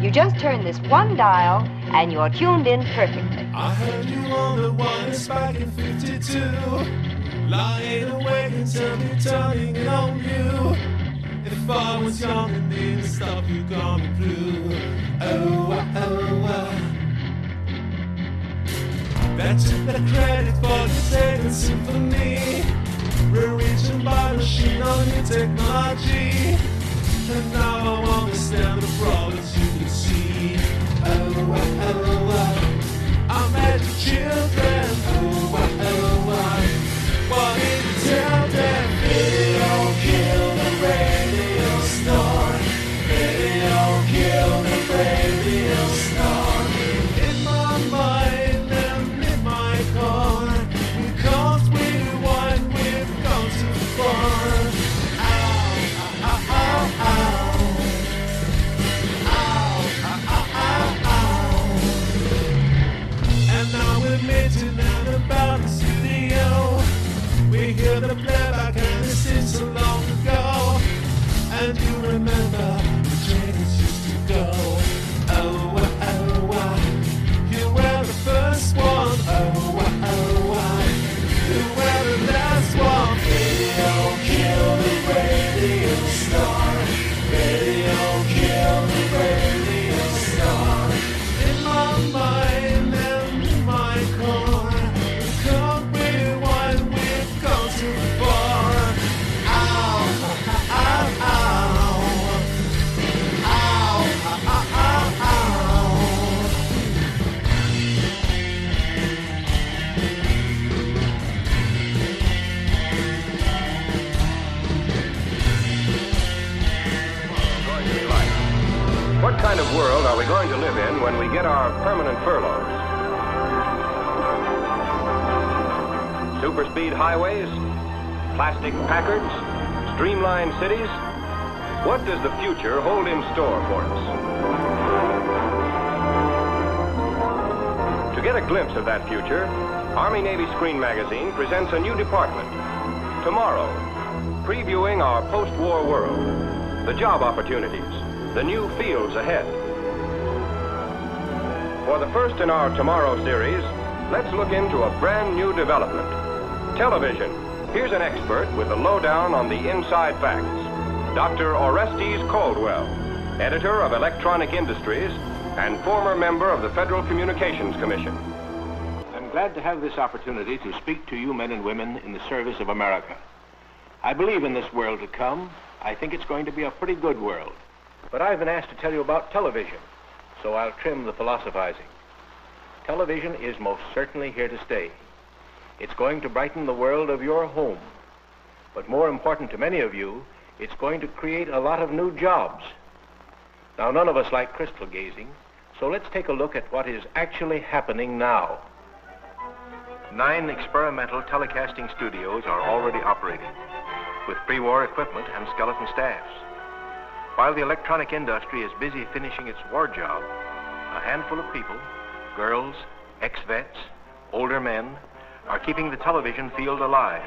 You just turn this one dial, and you're tuned in perfectly. I heard you on the wireless back in 52. Lying awake until me turning it on you. If I was young and needed stuff you gone through. That's the credit for the second symphony. We're reaching by machine on new technology. And now I understand the problems you can see. I'm at your children. Why did you tell them? Video kill the radio star. Video kill the radio star. In my mind and in my car, because we're one, we've gone too far. About the studio, we hear the playback and this is so long ago. And you remember the trains used to go. You were the first one. You were the last one. Radio kill the radio star. Radio kill the radio star. In my mind and in my core. What kind of world are we going to live in when we get our permanent furloughs? Super-speed highways? Plastic Packards? Streamlined cities? What does the future hold in store for us? To get a glimpse of that future, Army-Navy Screen Magazine presents a new department, Tomorrow, previewing our post-war world, the job opportunities, the new fields ahead. For the first in our Tomorrow series, let's look into a brand new development. Television. Here's an expert with the lowdown on the inside facts. Dr. Orestes Caldwell, editor of Electronic Industries and former member of the Federal Communications Commission. I'm glad to have this opportunity to speak to you men and women in the service of America. I believe in this world to come. I think it's going to be a pretty good world. But I've been asked to tell you about television, so I'll trim the philosophizing. Television is most certainly here to stay. It's going to brighten the world of your home. But more important to many of you, it's going to create a lot of new jobs. Now, none of us like crystal gazing, so let's take a look at what is actually happening now. 9 experimental telecasting studios are already operating, with pre-war equipment and skeleton staffs. While the electronic industry is busy finishing its war job, a handful of people, girls, ex-vets, older men, are keeping the television field alive,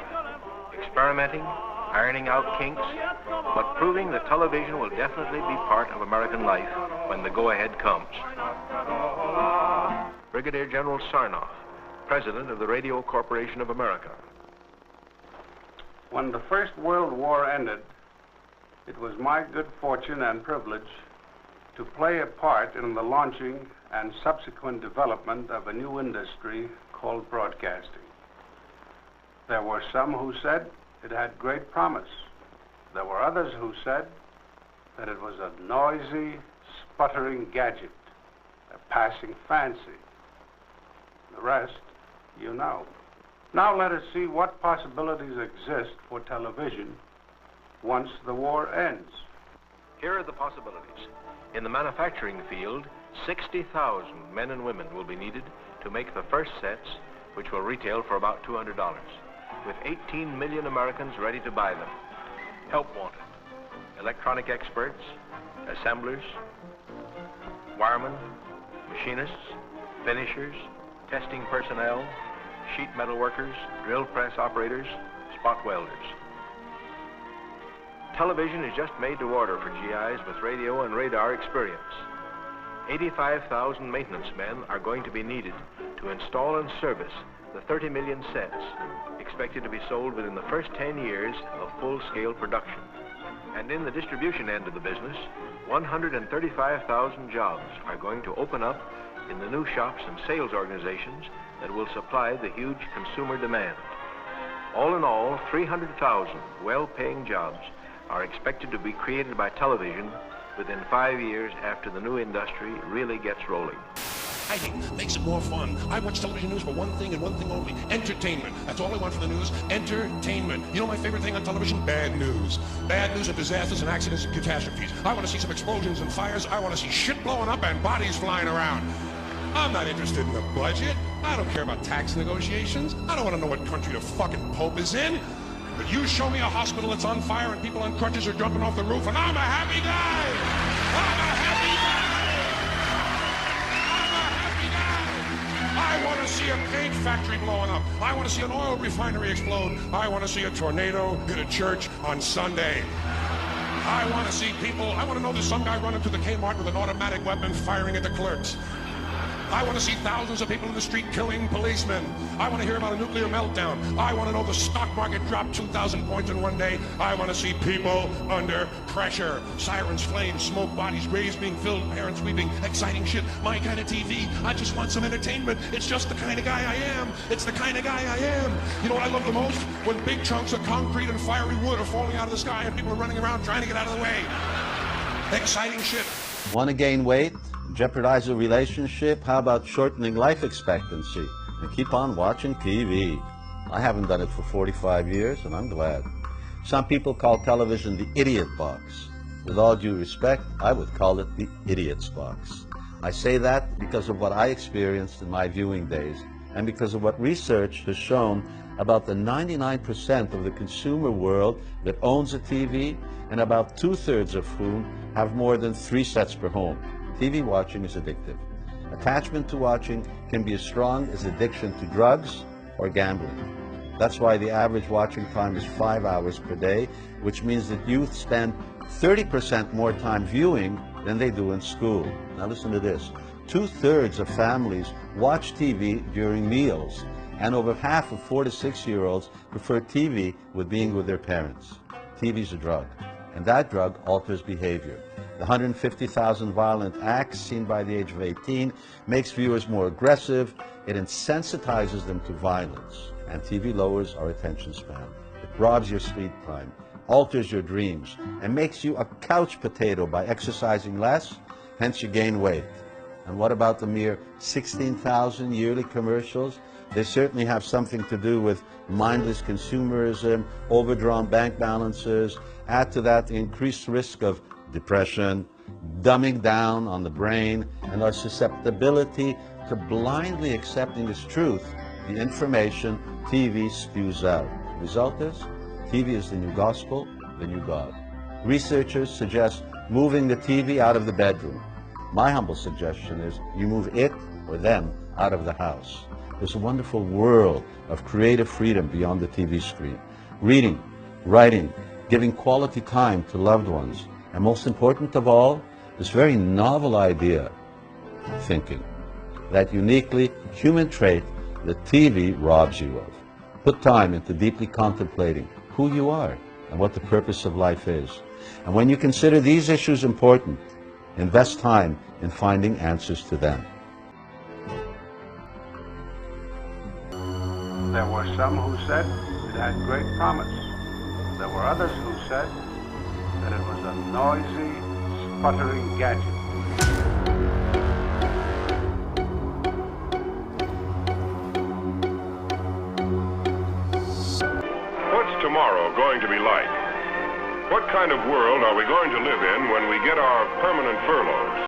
experimenting, ironing out kinks, but proving that television will definitely be part of American life when the go-ahead comes. Brigadier General Sarnoff, President of the Radio Corporation of America. When the First World War ended, it was my good fortune and privilege to play a part in the launching and subsequent development of a new industry called broadcasting. There were some who said it had great promise. There were others who said that it was a noisy, sputtering gadget, a passing fancy. The rest, you know. Now let us see what possibilities exist for television once the war ends. Here are the possibilities. In the manufacturing field, 60,000 men and women will be needed to make the first sets, which will retail for about $200, with 18 million Americans ready to buy them. Help wanted. Electronic experts, assemblers, wiremen, machinists, finishers, testing personnel, sheet metal workers, drill press operators, spot welders. Television is just made to order for GIs with radio and radar experience. 85,000 maintenance men are going to be needed to install and service the 30 million sets expected to be sold within the first 10 years of full-scale production. And in the distribution end of the business, 135,000 jobs are going to open up in the new shops and sales organizations that will supply the huge consumer demand. All in all, 300,000 well-paying jobs are expected to be created by television within 5 years after the new industry really gets rolling. Exciting, makes it more fun. I watch television news for one thing and one thing only: entertainment. That's all I want from the news: entertainment. You know my favorite thing on television? Bad news. Bad news of disasters and accidents and catastrophes. I want to see some explosions and fires. I want to see shit blowing up and bodies flying around. I'm not interested in the budget. I don't care about tax negotiations. I don't want to know what country the fucking Pope is in. But you show me a hospital that's on fire and people on crutches are jumping off the roof, and I'm a happy guy! I'm a happy guy! I'm a happy guy! I want to see a paint factory blowing up. I want to see an oil refinery explode. I want to see a tornado hit a church on Sunday. I want to see people, I want to know there's some guy running to the Kmart with an automatic weapon firing at the clerks. I want to see thousands of people in the street killing policemen. I want to hear about a nuclear meltdown. I want to know the stock market dropped 2,000 points in one day. I want to see people under pressure. Sirens, flames, smoke, bodies, graves being filled, parents weeping, exciting shit. My kind of TV. I just want some entertainment. It's just the kind of guy I am. It's the kind of guy I am. You know what I love the most? When big chunks of concrete and fiery wood are falling out of the sky and people are running around trying to get out of the way. Exciting shit. Want to gain weight? Jeopardize a relationship? How about shortening life expectancy? And keep on watching TV. I haven't done it for 45 years, and I'm glad. Some people call television the idiot box. With all due respect, I would call it the idiot's box. I say that because of what I experienced in my viewing days, and because of what research has shown about the 99% of the consumer world that owns a TV, and about 2/3 of whom have more than 3 sets per home. TV watching is addictive. Attachment to watching can be as strong as addiction to drugs or gambling. That's why the average watching time is 5 hours per day, which means that youth spend 30% more time viewing than they do in school. Now listen to this. 2/3 of families watch TV during meals, and over half of 4 to 6-year-olds prefer TV with being with their parents. TV's a drug, and that drug alters behavior. The 150,000 violent acts seen by the age of 18 makes viewers more aggressive. It insensitizes them to violence. And TV lowers our attention span. It robs your sleep time, alters your dreams, and makes you a couch potato by exercising less, hence you gain weight. And what about the mere 16,000 yearly commercials? They certainly have something to do with mindless consumerism, overdrawn bank balances. Add to that the increased risk of depression, dumbing down on the brain, and our susceptibility to blindly accepting as truth the information TV spews out. The result is, TV is the new gospel, the new God. Researchers suggest moving the TV out of the bedroom. My humble suggestion is you move it or them out of the house. There's a wonderful world of creative freedom beyond the TV screen. Reading, writing, giving quality time to loved ones, and most important of all, this very novel idea, thinking, that uniquely human trait that TV robs you of. Put time into deeply contemplating who you are and what the purpose of life is. And when you consider these issues important, invest time in finding answers to them. There were some who said it had great promise. There were others who said that it was a noisy, sputtering gadget. What's tomorrow going to be like? What kind of world are we going to live in when we get our permanent furloughs?